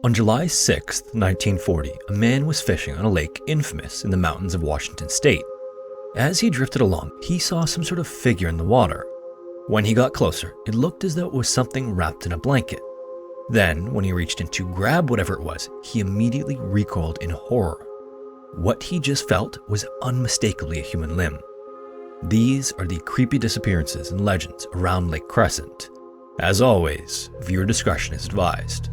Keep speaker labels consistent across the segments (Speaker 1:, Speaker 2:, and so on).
Speaker 1: On July 6, 1940, a man was fishing on a lake infamous in the mountains of Washington state. As he drifted along, he saw some sort of figure in the water. When he got closer, it looked as though it was something wrapped in a blanket. Then, when he reached in to grab whatever it was, he immediately recoiled in horror. What he just felt was unmistakably a human limb. These are the creepy disappearances and legends around Lake Crescent. As always, viewer discretion is advised.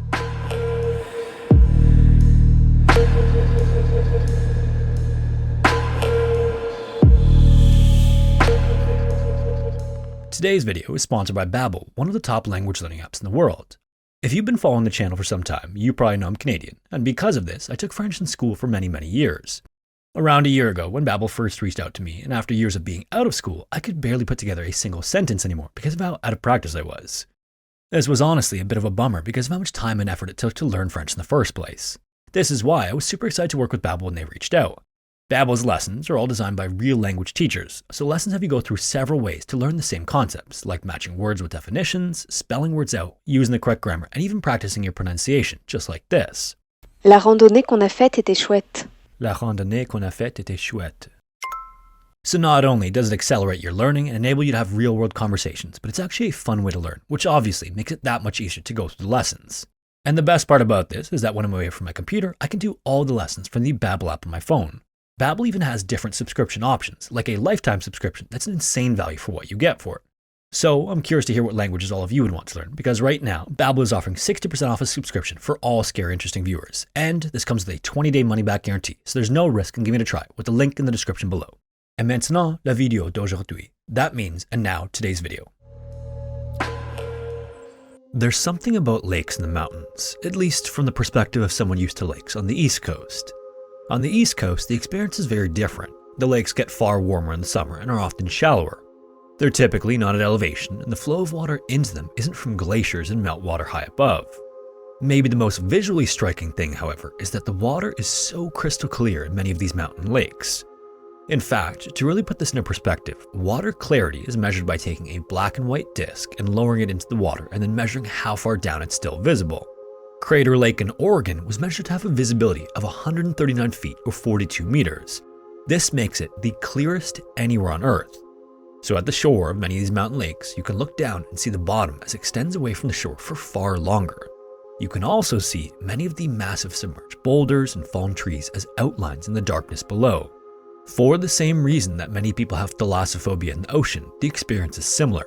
Speaker 1: Today's video is sponsored by Babbel, one of the top language learning apps in the world. If you've been following the channel for some time, you probably know I'm Canadian, and because of this, I took French in school for many years. Around a year ago, when Babbel first reached out to me, and after years of being out of school, I could barely put together a single sentence anymore because of how out of practice I was. This was honestly a bit of a bummer because of how much time and effort it took to learn French in the first place. This is why I was super excited to work with Babbel when they reached out. Babbel's lessons are all designed by real language teachers, so lessons have you go through several ways to learn the same concepts, like matching words with definitions, spelling words out, using the correct grammar, and even practicing your pronunciation, just like this.
Speaker 2: La randonnée qu'on a faite était chouette.
Speaker 1: La randonnée qu'on a faite était chouette. So not only does it accelerate your learning and enable you to have real-world conversations, but it's actually a fun way to learn, which obviously makes it that much easier to go through the lessons. And the best part about this is that when I'm away from my computer, I can do all the lessons from the Babbel app on my phone. Babbel even has different subscription options, like a lifetime subscription that's an insane value for what you get for it. So I'm curious to hear what languages all of you would want to learn, because right now, Babbel is offering 60% off a subscription for all Scary Interesting viewers, and this comes with a 20-day money-back guarantee, so there's no risk in giving it a try, with the link in the description below. Et maintenant, la vidéo d'aujourd'hui. That means, and now, today's video. There's something about lakes in the mountains, at least from the perspective of someone used to lakes on the East Coast. On the East Coast, the experience is very different. The lakes get far warmer in the summer and are often shallower. They're typically not at elevation, and the flow of water into them isn't from glaciers and meltwater high above. Maybe the most visually striking thing, however, is that the water is so crystal clear in many of these mountain lakes. In fact, to really put this into perspective, water clarity is measured by taking a black and white disc and lowering it into the water and then measuring how far down it's still visible. Crater Lake in Oregon was measured to have a visibility of 139 feet or 42 meters. This makes it the clearest anywhere on Earth. So at the shore of many of these mountain lakes, you can look down and see the bottom as it extends away from the shore for far longer. You can also see many of the massive submerged boulders and fallen trees as outlines in the darkness below. For the same reason that many people have thalassophobia in the ocean, the experience is similar.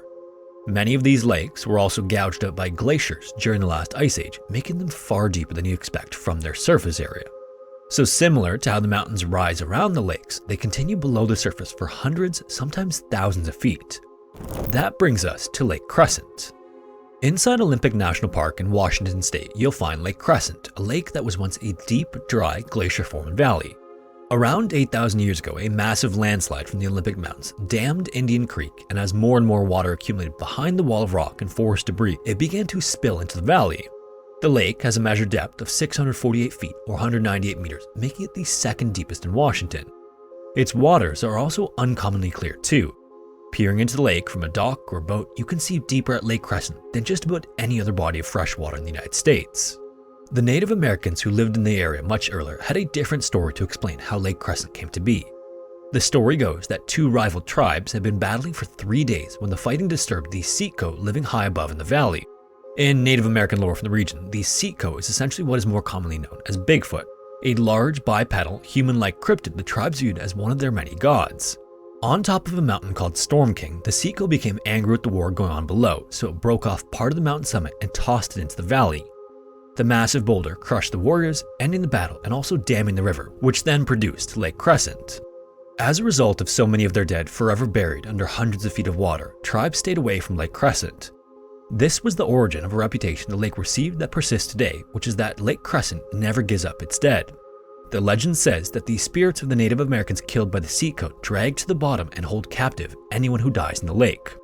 Speaker 1: Many of these lakes were also gouged out by glaciers during the last ice age, making them far deeper than you expect from their surface area. So similar to how the mountains rise around the lakes, they continue below the surface for hundreds, sometimes thousands of feet. That brings us to Lake Crescent. Inside Olympic National Park in Washington state, you'll find Lake Crescent, a lake that was once a deep, dry, glacier-formed valley. Around 8,000 years ago, a massive landslide from the Olympic Mountains dammed Indian Creek, and as more and more water accumulated behind the wall of rock and forest debris, it began to spill into the valley. The lake has a measured depth of 648 feet or 198 meters, making it the second deepest in Washington. Its waters are also uncommonly clear too. Peering into the lake from a dock or boat, you can see deeper at Lake Crescent than just about any other body of fresh water in the United States. The Native Americans who lived in the area much earlier had a different story to explain how Lake Crescent came to be. The story goes that two rival tribes had been battling for 3 days when the fighting disturbed the Siitko living high above in the valley. In Native American lore from the region, the Siitko is essentially what is more commonly known as Bigfoot, a large bipedal, human-like cryptid the tribes viewed as one of their many gods. On top of a mountain called Storm King, the Siitko became angry with the war going on below, so it broke off part of the mountain summit and tossed it into the valley. The massive boulder crushed the warriors, ending the battle and also damming the river, which then produced Lake Crescent. As a result of so many of their dead forever buried under hundreds of feet of water, tribes stayed away from Lake Crescent. This was the origin of a reputation the lake received that persists today, which is that Lake Crescent never gives up its dead. The legend says that the spirits of the Native Americans killed by the Siitko drag to the bottom and hold captive anyone who dies in the lake.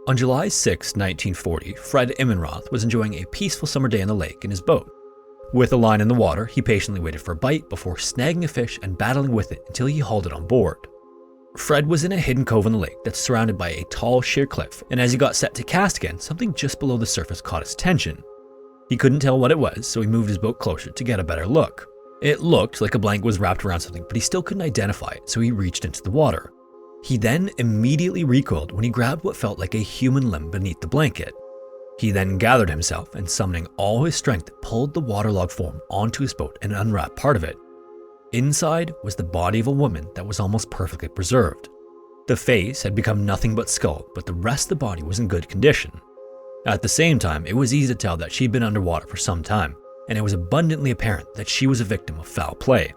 Speaker 1: On July 6, 1940, Fred Immenroth was enjoying a peaceful summer day on the lake in his boat. With a line in the water, he patiently waited for a bite before snagging a fish and battling with it until he hauled it on board. Fred was in a hidden cove in the lake that's surrounded by a tall, sheer cliff, and as he got set to cast again, something just below the surface caught his attention. He couldn't tell what it was, so he moved his boat closer to get a better look. It looked like a blanket was wrapped around something, but he still couldn't identify it, so he reached into the water. He then immediately recoiled when he grabbed what felt like a human limb beneath the blanket. He then gathered himself and, summoning all his strength, pulled the waterlogged form onto his boat and unwrapped part of it. Inside was the body of a woman that was almost perfectly preserved. The face had become nothing but skull, but the rest of the body was in good condition. At the same time, it was easy to tell that she'd been underwater for some time, and it was abundantly apparent that she was a victim of foul play.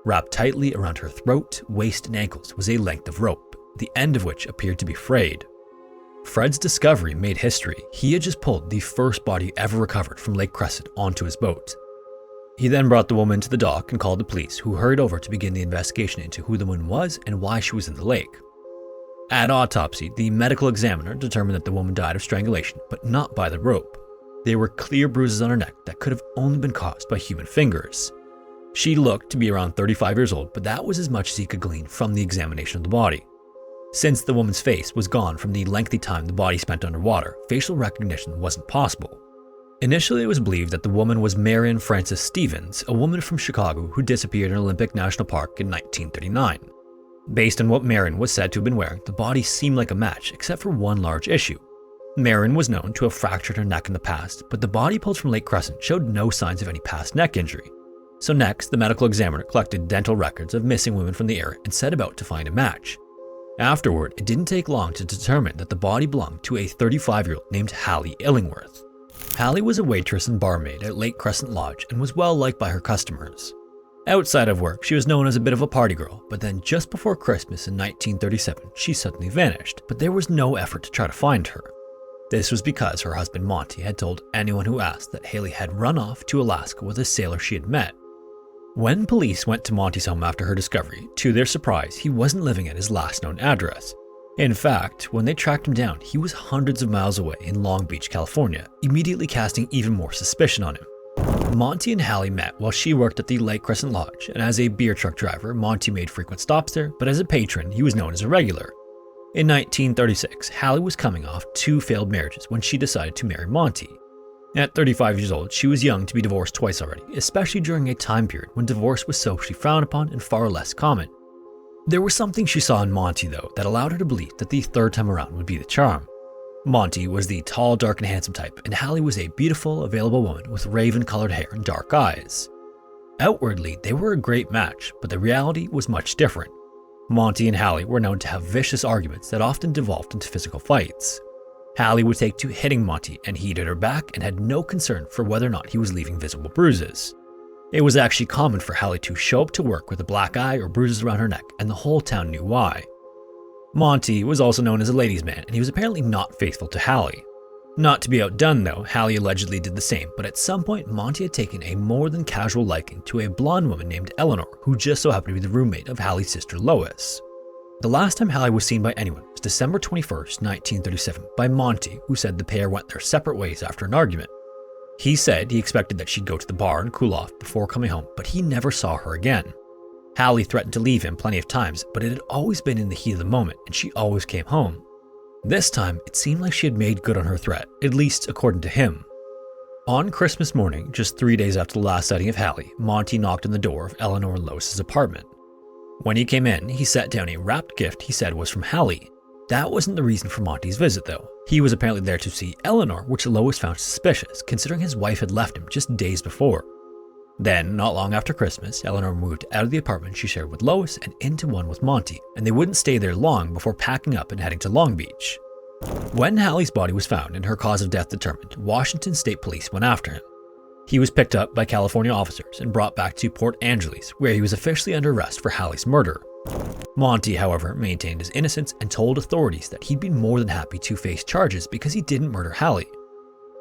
Speaker 1: Wrapped tightly around her throat, waist, and ankles was a length of rope, the end of which appeared to be frayed. Fred's discovery made history. He had just pulled the first body ever recovered from Lake Crescent onto his boat. He then brought the woman to the dock and called the police, who hurried over to begin the investigation into who the woman was and why she was in the lake. At autopsy, the medical examiner determined that the woman died of strangulation, but not by the rope. There were clear bruises on her neck that could have only been caused by human fingers. She looked to be around 35 years old, but that was as much as he could glean from the examination of the body. Since the woman's face was gone from the lengthy time the body spent underwater, facial recognition wasn't possible. Initially, it was believed that the woman was Marion Frances Stevens, a woman from Chicago who disappeared in Olympic National Park in 1939. Based on what Marion was said to have been wearing, the body seemed like a match, except for one large issue. Marion was known to have fractured her neck in the past, but the body pulled from Lake Crescent showed no signs of any past neck injury. So next, the medical examiner collected dental records of missing women from the area and set about to find a match. Afterward, it didn't take long to determine that the body belonged to a 35-year-old named Hallie Illingworth. Hallie was a waitress and barmaid at Lake Crescent Lodge and was well liked by her customers. Outside of work, she was known as a bit of a party girl, but then just before Christmas in 1937, she suddenly vanished, but there was no effort to try to find her. This was because her husband Monty had told anyone who asked that Hallie had run off to Alaska with a sailor she had met. When police went to Monty's home after her discovery, to their surprise, he wasn't living at his last known address. In fact, when they tracked him down, he was hundreds of miles away in Long Beach, California, immediately casting even more suspicion on him. Monty and Hallie met while she worked at the Lake Crescent Lodge, and as a beer truck driver, Monty made frequent stops there, but as a patron, he was known as a regular. In 1936, Hallie was coming off 2 failed marriages when she decided to marry Monty. At 35 years old, she was young to be divorced twice already, especially during a time period when divorce was socially frowned upon and far less common. There was something she saw in Monty, though, that allowed her to believe that the third time around would be the charm. Monty was the tall, dark, and handsome type, and Hallie was a beautiful, available woman with raven-colored hair and dark eyes. Outwardly, they were a great match, but the reality was much different. Monty and Hallie were known to have vicious arguments that often devolved into physical fights. Hallie would take to hitting Monty, and he hit her back and had no concern for whether or not he was leaving visible bruises. It was actually common for Hallie to show up to work with a black eye or bruises around her neck, and the whole town knew why. Monty was also known as a ladies' man, and he was apparently not faithful to Hallie. Not to be outdone though, Hallie allegedly did the same, but at some point Monty had taken a more than casual liking to a blonde woman named Eleanor, who just so happened to be the roommate of Hallie's sister Lois. The last time Hallie was seen by anyone was December 21st, 1937, by Monty, who said the pair went their separate ways after an argument. He said he expected that she'd go to the bar and cool off before coming home, but he never saw her again. Hallie threatened to leave him plenty of times, but it had always been in the heat of the moment, and she always came home. This time, it seemed like she had made good on her threat, at least according to him. On Christmas morning, just 3 days after the last sighting of Hallie, Monty knocked on the door of Eleanor and Lois's apartment. When he came in, he set down a wrapped gift he said was from Hallie. That wasn't the reason for Monty's visit, though. He was apparently there to see Eleanor, which Lois found suspicious, considering his wife had left him just days before. Then, not long after Christmas, Eleanor moved out of the apartment she shared with Lois and into one with Monty, and they wouldn't stay there long before packing up and heading to Long Beach. When Hallie's body was found and her cause of death determined, Washington State Police went after him. He was picked up by California officers and brought back to Port Angeles, where he was officially under arrest for Hallie's murder. Monty, however, maintained his innocence and told authorities that he'd be more than happy to face charges because he didn't murder Hallie.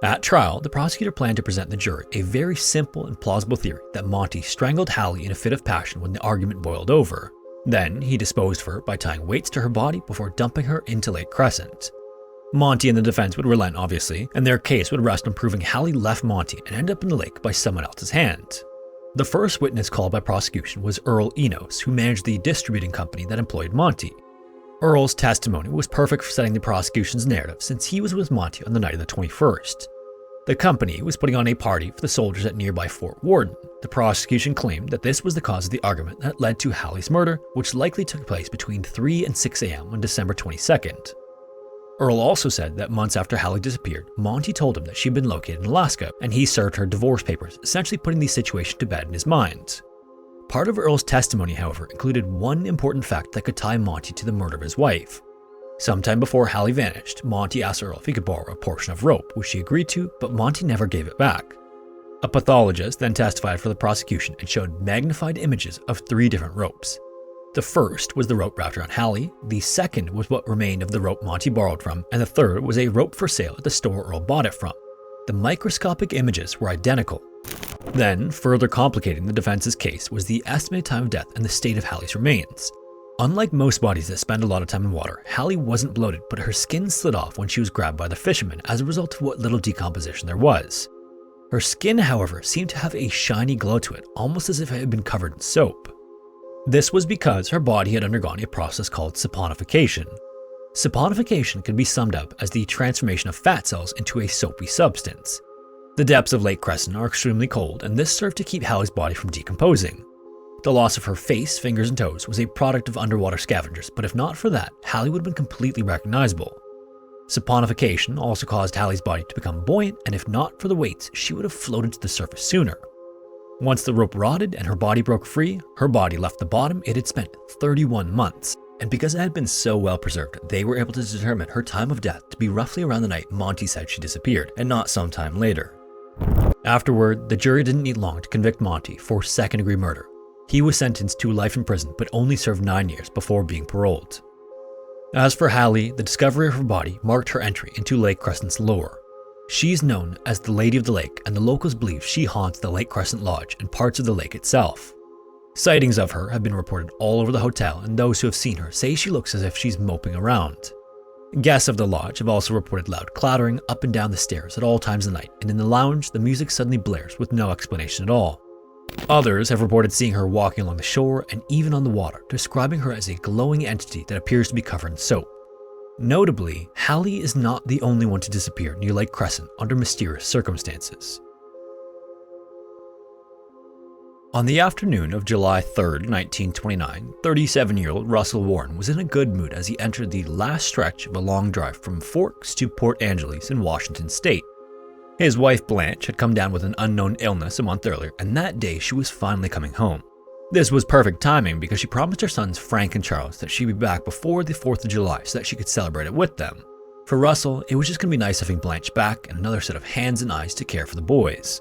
Speaker 1: At trial, the prosecutor planned to present the jury a very simple and plausible theory that Monty strangled Hallie in a fit of passion when the argument boiled over. Then, he disposed of her by tying weights to her body before dumping her into Lake Crescent. Monty and the defense would relent, obviously, and their case would rest on proving Hallie left Monty and ended up in the lake by someone else's hand. The first witness called by prosecution was Earl Enos, who managed the distributing company that employed Monty. Earl's testimony was perfect for setting the prosecution's narrative since he was with Monty on the night of the 21st. The company was putting on a party for the soldiers at nearby Fort Worden. The prosecution claimed that this was the cause of the argument that led to Hallie's murder, which likely took place between 3 and 6 a.m. on December 22nd. Earl also said that months after Hallie disappeared, Monty told him that she'd been located in Alaska, and he served her divorce papers, essentially putting the situation to bed in his mind. Part of Earl's testimony, however, included one important fact that could tie Monty to the murder of his wife. Sometime before Hallie vanished, Monty asked Earl if he could borrow a portion of rope, which she agreed to, but Monty never gave it back. A pathologist then testified for the prosecution and showed magnified images of 3 different ropes. The first was the rope wrapped around Hallie, the second was what remained of the rope Monty borrowed from, and the third was a rope for sale at the store Earl bought it from. The microscopic images were identical. Then, further complicating the defense's case was the estimated time of death and the state of Hallie's remains. Unlike most bodies that spend a lot of time in water, Hallie wasn't bloated, but her skin slid off when she was grabbed by the fishermen as a result of what little decomposition there was. Her skin, however, seemed to have a shiny glow to it, almost as if it had been covered in soap. This was because her body had undergone a process called saponification. Saponification can be summed up as the transformation of fat cells into a soapy substance. The depths of Lake Crescent are extremely cold, and this served to keep Hallie's body from decomposing. The loss of her face, fingers, and toes was a product of underwater scavengers, but if not for that, Hallie would have been completely recognizable. Saponification also caused Hallie's body to become buoyant, and if not for the weights, she would have floated to the surface sooner. Once the rope rotted and her body broke free, her body left the bottom. It had spent 31 months, and because it had been so well preserved, they were able to determine her time of death to be roughly around the night Monty said she disappeared, and not sometime later. Afterward, the jury didn't need long to convict Monty for second-degree murder. He was sentenced to life in prison, but only served 9 years before being paroled. As for Hallie, the discovery of her body marked her entry into Lake Crescent's lore. She's known as the Lady of the Lake, and the locals believe she haunts the Lake Crescent Lodge and parts of the lake itself. Sightings of her have been reported all over the hotel, and those who have seen her say she looks as if she's moping around. Guests of the lodge have also reported loud clattering up and down the stairs at all times of the night, and in the lounge, the music suddenly blares with no explanation at all. Others have reported seeing her walking along the shore and even on the water, describing her as a glowing entity that appears to be covered in soap. Notably, Hallie is not the only one to disappear near Lake Crescent under mysterious circumstances. On the afternoon of July 3rd, 1929, 37-year-old Russell Warren was in a good mood as he entered the last stretch of a long drive from Forks to Port Angeles in Washington State. His wife Blanche had come down with an unknown illness a month earlier, and that day she was finally coming home. This was perfect timing because she promised her sons Frank and Charles that she'd be back before the 4th of July so that she could celebrate it with them. For Russell, it was just going to be nice having Blanche back and another set of hands and eyes to care for the boys.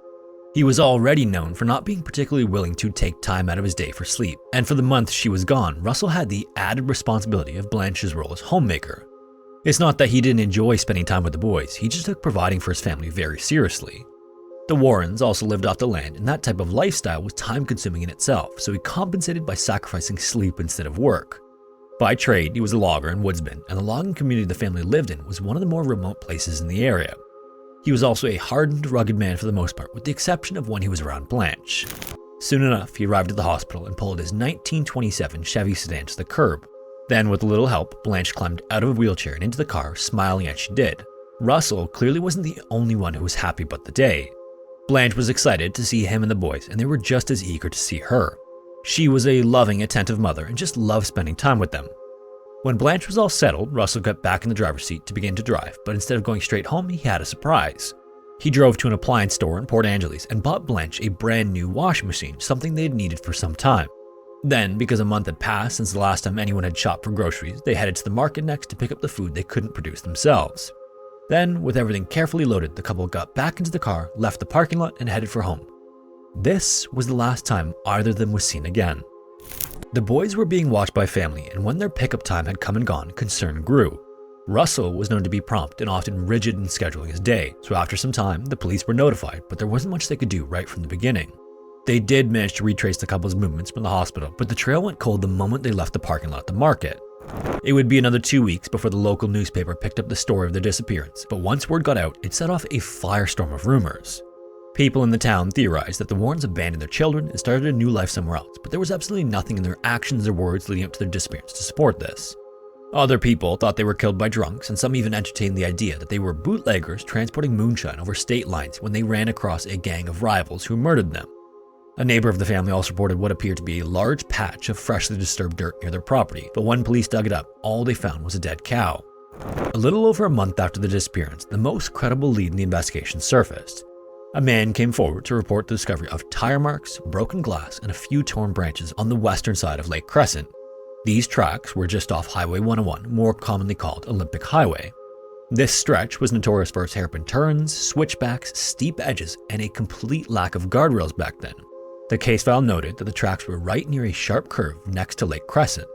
Speaker 1: He was already known for not being particularly willing to take time out of his day for sleep, and for the month she was gone, Russell had the added responsibility of Blanche's role as homemaker. It's not that he didn't enjoy spending time with the boys, he just took providing for his family very seriously. The Warrens also lived off the land, and that type of lifestyle was time-consuming in itself, so he compensated by sacrificing sleep instead of work. By trade, he was a logger and woodsman, and the logging community the family lived in was one of the more remote places in the area. He was also a hardened, rugged man for the most part, with the exception of when he was around Blanche. Soon enough, he arrived at the hospital and pulled his 1927 Chevy sedan to the curb. Then, with a little help, Blanche climbed out of a wheelchair and into the car, smiling as she did. Russell clearly wasn't the only one who was happy about the day. Blanche was excited to see him and the boys, and they were just as eager to see her. She was a loving, attentive mother and just loved spending time with them. When Blanche was all settled, Russell got back in the driver's seat to begin to drive, but instead of going straight home, he had a surprise. He drove to an appliance store in Port Angeles and bought Blanche a brand new washing machine, something they had needed for some time. Then, because a month had passed since the last time anyone had shopped for groceries, they headed to the market next to pick up the food they couldn't produce themselves. Then, with everything carefully loaded, the couple got back into the car, left the parking lot, and headed for home. This was the last time either of them was seen again. The boys were being watched by family, and when their pickup time had come and gone, concern grew. Russell was known to be prompt and often rigid in scheduling his day, so after some time, the police were notified, but there wasn't much they could do right from the beginning. They did manage to retrace the couple's movements from the hospital, but the trail went cold the moment they left the parking lot at the market. It would be another 2 weeks before the local newspaper picked up the story of their disappearance, but once word got out, it set off a firestorm of rumors. People in the town theorized that the Warrens abandoned their children and started a new life somewhere else, but there was absolutely nothing in their actions or words leading up to their disappearance to support this. Other people thought they were killed by drunks, and some even entertained the idea that they were bootleggers transporting moonshine over state lines when they ran across a gang of rivals who murdered them. A neighbor of the family also reported what appeared to be a large patch of freshly disturbed dirt near their property, but when police dug it up, all they found was a dead cow. A little over a month after the disappearance, the most credible lead in the investigation surfaced. A man came forward to report the discovery of tire marks, broken glass, and a few torn branches on the western side of Lake Crescent. These tracks were just off Highway 101, more commonly called Olympic Highway. This stretch was notorious for its hairpin turns, switchbacks, steep edges, and a complete lack of guardrails back then. The case file noted that the tracks were right near a sharp curve next to Lake Crescent.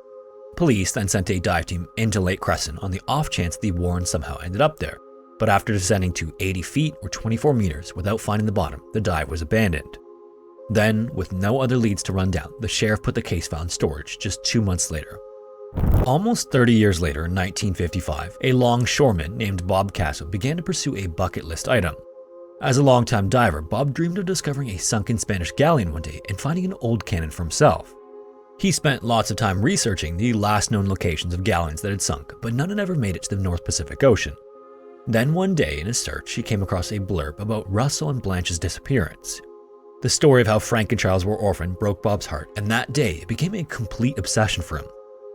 Speaker 1: Police then sent a dive team into Lake Crescent on the off chance the Warrens somehow ended up there, but after descending to 80 feet or 24 meters without finding the bottom, the dive was abandoned. Then, with no other leads to run down, the sheriff put the case file in storage just 2 months later. Almost 30 years later, in 1955, a longshoreman named Bob Castle began to pursue a bucket list item. As a longtime diver, Bob dreamed of discovering a sunken Spanish galleon one day and finding an old cannon for himself. He spent lots of time researching the last known locations of galleons that had sunk, but none had ever made it to the North Pacific Ocean. Then one day in his search, he came across a blurb about Russell and Blanche's disappearance. The story of how Frank and Charles were orphaned broke Bob's heart, and that day it became a complete obsession for him.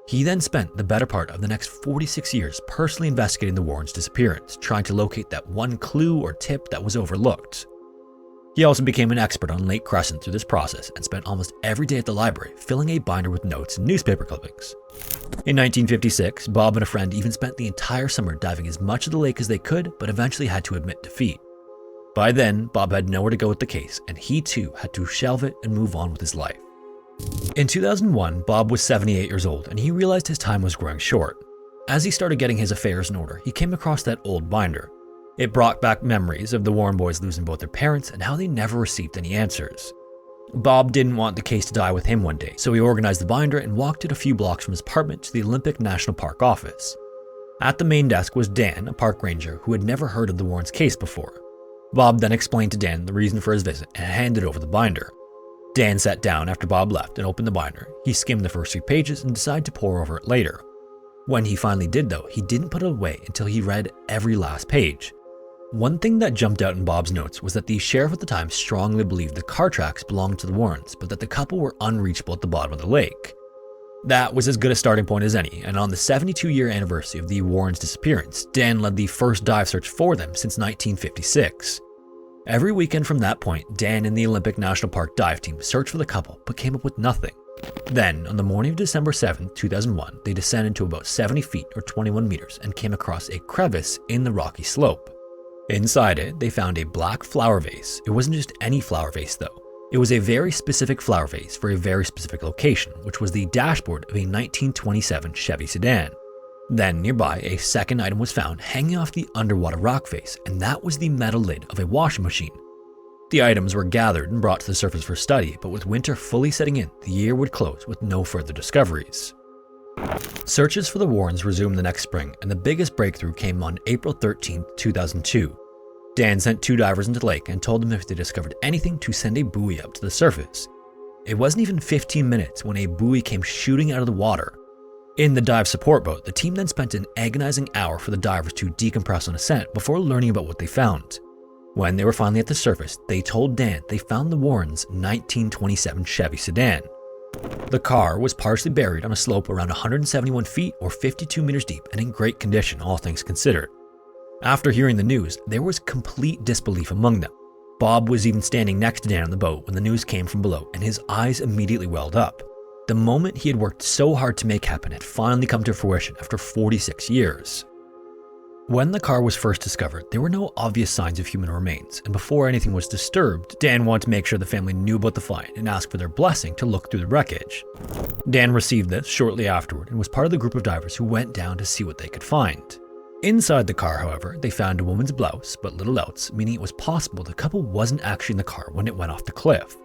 Speaker 1: He then spent the better part of the next 46 years personally investigating the Warrens' disappearance, trying to locate that one clue or tip that was overlooked. He also became an expert on Lake Crescent through this process and spent almost every day at the library filling a binder with notes and newspaper clippings. In 1956, Bob and a friend even spent the entire summer diving as much of the lake as they could, but eventually had to admit defeat. By then, Bob had nowhere to go with the case, and he too had to shelve it and move on with his life. In 2001, Bob was 78 years old, and he realized his time was growing short. As he started getting his affairs in order, he came across that old binder. It brought back memories of the Warren boys losing both their parents and how they never received any answers. Bob didn't want the case to die with him one day, so he organized the binder and walked it a few blocks from his apartment to the Olympic National Park office. At the main desk was Dan, a park ranger who had never heard of the Warrens' case before. Bob then explained to Dan the reason for his visit and handed over the binder. Dan sat down after Bob left and opened the binder. He skimmed the first few pages and decided to pore over it later. When he finally did though, he didn't put it away until he read every last page. One thing that jumped out in Bob's notes was that the sheriff at the time strongly believed the car tracks belonged to the Warrens, but that the couple were unreachable at the bottom of the lake. That was as good a starting point as any, and on the 72-year anniversary of the Warrens' disappearance, Dan led the first dive search for them since 1956. Every weekend from that point, Dan and the Olympic National Park dive team searched for the couple, but came up with nothing. Then, on the morning of December 7, 2001, they descended to about 70 feet or 21 meters and came across a crevice in the rocky slope. Inside it, they found a black flower vase. It wasn't just any flower vase though. It was a very specific flower vase for a very specific location, which was the dashboard of a 1927 Chevy sedan. Then nearby, a second item was found hanging off the underwater rock face, and that was the metal lid of a washing machine. The items were gathered and brought to the surface for study, but with winter fully setting in, the year would close with no further discoveries. Searches for the Warrens resumed the next spring, and the biggest breakthrough came on April 13, 2002. Dan sent 2 divers into the lake and told them if they discovered anything to send a buoy up to the surface. It wasn't even 15 minutes when a buoy came shooting out of the water. In the dive support boat, the team then spent an agonizing hour for the divers to decompress on ascent before learning about what they found. When they were finally at the surface, they told Dan they found the Warrens' 1927 Chevy sedan. The car was partially buried on a slope around 171 feet or 52 meters deep and in great condition, all things considered. After hearing the news, there was complete disbelief among them. Bob was even standing next to Dan on the boat when the news came from below, and his eyes immediately welled up. The moment he had worked so hard to make happen had finally come to fruition after 46 years. When the car was first discovered, there were no obvious signs of human remains, and before anything was disturbed, Dan wanted to make sure the family knew about the find and asked for their blessing to look through the wreckage. Dan received this shortly afterward and was part of the group of divers who went down to see what they could find. Inside the car, however, they found a woman's blouse, but little else, meaning it was possible the couple wasn't actually in the car when it went off the cliff.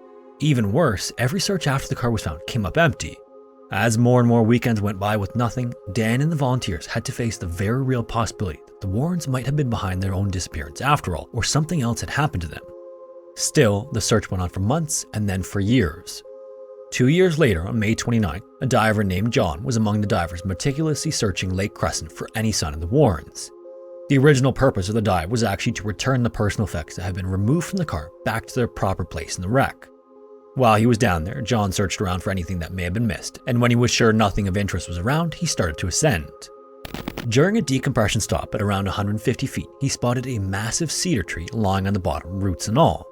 Speaker 1: Even worse, every search after the car was found came up empty. As more and more weekends went by with nothing, Dan and the volunteers had to face the very real possibility that the Warrens might have been behind their own disappearance after all, or something else had happened to them. Still, the search went on for months and then for years. 2 years later, on May 29th, a diver named John was among the divers meticulously searching Lake Crescent for any sign of the Warrens. The original purpose of the dive was actually to return the personal effects that had been removed from the car back to their proper place in the wreck. While he was down there, John searched around for anything that may have been missed, and when he was sure nothing of interest was around, he started to ascend. During a decompression stop at around 150 feet, he spotted a massive cedar tree lying on the bottom, roots and all.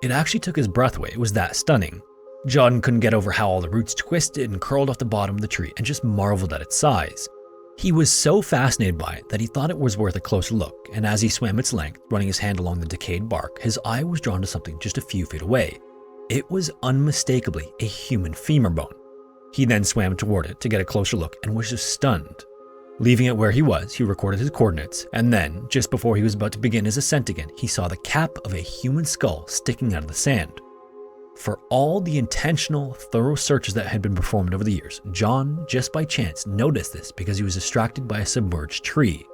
Speaker 1: It actually took his breath away, it was that stunning. John couldn't get over how all the roots twisted and curled off the bottom of the tree and just marveled at its size. He was so fascinated by it that he thought it was worth a closer look, and as he swam its length, running his hand along the decayed bark, his eye was drawn to something just a few feet away. It was unmistakably a human femur bone. He then swam toward it to get a closer look and was just stunned. Leaving it where he was, he recorded his coordinates, and then, just before he was about to begin his ascent again, he saw the cap of a human skull sticking out of the sand. For all the intentional, thorough searches that had been performed over the years, John, just by chance, noticed this because he was distracted by a submerged tree.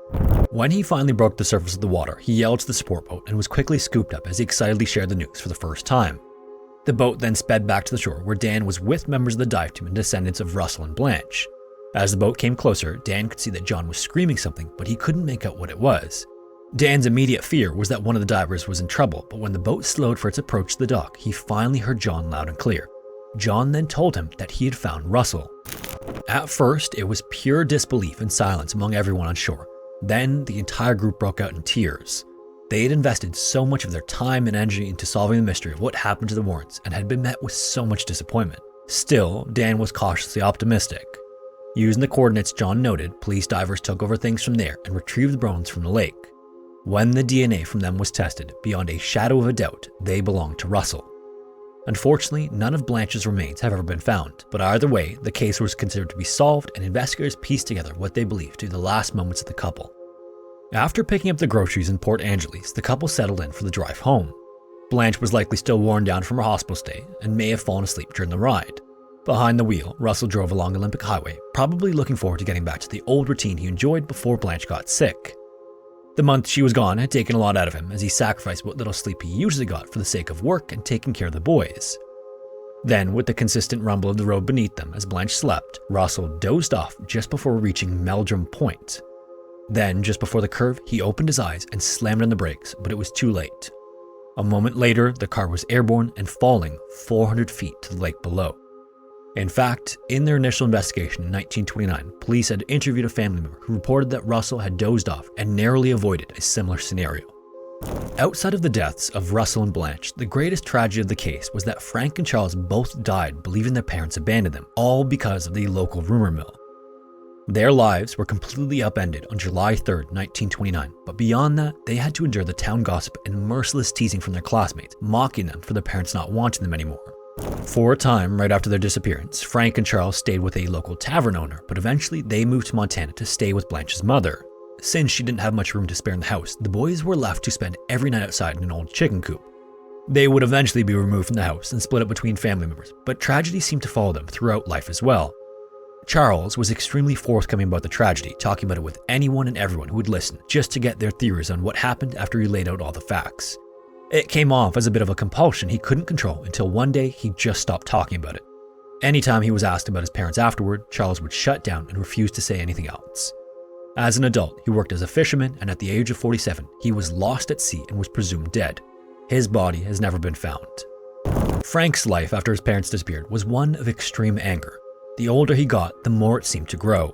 Speaker 1: When he finally broke the surface of the water, he yelled to the support boat and was quickly scooped up as he excitedly shared the news for the first time. The boat then sped back to the shore where Dan was with members of the dive team and descendants of Russell and Blanche. As the boat came closer, Dan could see that John was screaming something, but he couldn't make out what it was. Dan's immediate fear was that one of the divers was in trouble, but when the boat slowed for its approach to the dock, he finally heard John loud and clear. John then told him that he had found Russell. At first, it was pure disbelief and silence among everyone on shore. Then, the entire group broke out in tears. They had invested so much of their time and energy into solving the mystery of what happened to the Warrens and had been met with so much disappointment. Still, Dan was cautiously optimistic. Using the coordinates John noted, police divers took over things from there and retrieved the bones from the lake. When the DNA from them was tested, beyond a shadow of a doubt, they belonged to Russell. Unfortunately, none of Blanche's remains have ever been found, but either way, the case was considered to be solved and investigators pieced together what they believed to be the last moments of the couple. After picking up the groceries in Port Angeles, the couple settled in for the drive home. Blanche was likely still worn down from her hospital stay and may have fallen asleep during the ride. Behind the wheel, Russell drove along Olympic Highway, probably looking forward to getting back to the old routine he enjoyed before Blanche got sick. The month she was gone had taken a lot out of him as he sacrificed what little sleep he usually got for the sake of work and taking care of the boys. Then, with the consistent rumble of the road beneath them as Blanche slept, Russell dozed off just before reaching Meldrum Point. Then, just before the curve, he opened his eyes and slammed on the brakes, but it was too late. A moment later, the car was airborne and falling 400 feet to the lake below. In fact, in their initial investigation in 1929, police had interviewed a family member who reported that Russell had dozed off and narrowly avoided a similar scenario. Outside of the deaths of Russell and Blanche, the greatest tragedy of the case was that Frank and Charles both died believing their parents abandoned them, all because of the local rumor mill. Their lives were completely upended on July 3, 1929, but beyond that, they had to endure the town gossip and merciless teasing from their classmates, mocking them for their parents not wanting them anymore. For a time, right after their disappearance, Frank and Charles stayed with a local tavern owner, but eventually they moved to Montana to stay with Blanche's mother. Since she didn't have much room to spare in the house, the boys were left to spend every night outside in an old chicken coop. They would eventually be removed from the house and split up between family members, but tragedy seemed to follow them throughout life as well. Charles was extremely forthcoming about the tragedy, talking about it with anyone and everyone who would listen, just to get their theories on what happened after he laid out all the facts. It came off as a bit of a compulsion he couldn't control until one day he just stopped talking about it. Anytime he was asked about his parents afterward, Charles would shut down and refuse to say anything else. As an adult, he worked as a fisherman, and at the age of 47, he was lost at sea and was presumed dead. His body has never been found. Frank's life after his parents disappeared was one of extreme anger. The older he got, the more it seemed to grow.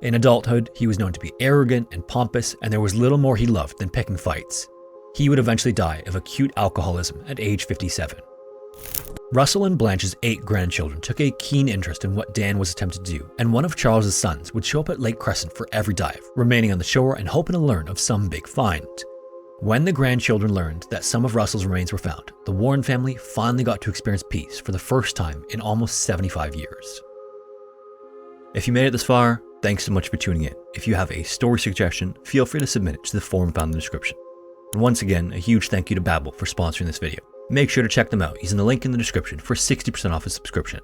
Speaker 1: In adulthood, he was known to be arrogant and pompous, and there was little more he loved than picking fights. He would eventually die of acute alcoholism at age 57. Russell and Blanche's 8 grandchildren took a keen interest in what Dan was attempting to do, and one of Charles's sons would show up at Lake Crescent for every dive, remaining on the shore and hoping to learn of some big find. When the grandchildren learned that some of Russell's remains were found, the Warren family finally got to experience peace for the first time in almost 75 years. If you made it this far, thanks so much for tuning in. If you have a story suggestion, feel free to submit it to the form found in the description. And once again, a huge thank you to Babbel for sponsoring this video. Make sure to check them out using the link in the description for 60% off a subscription.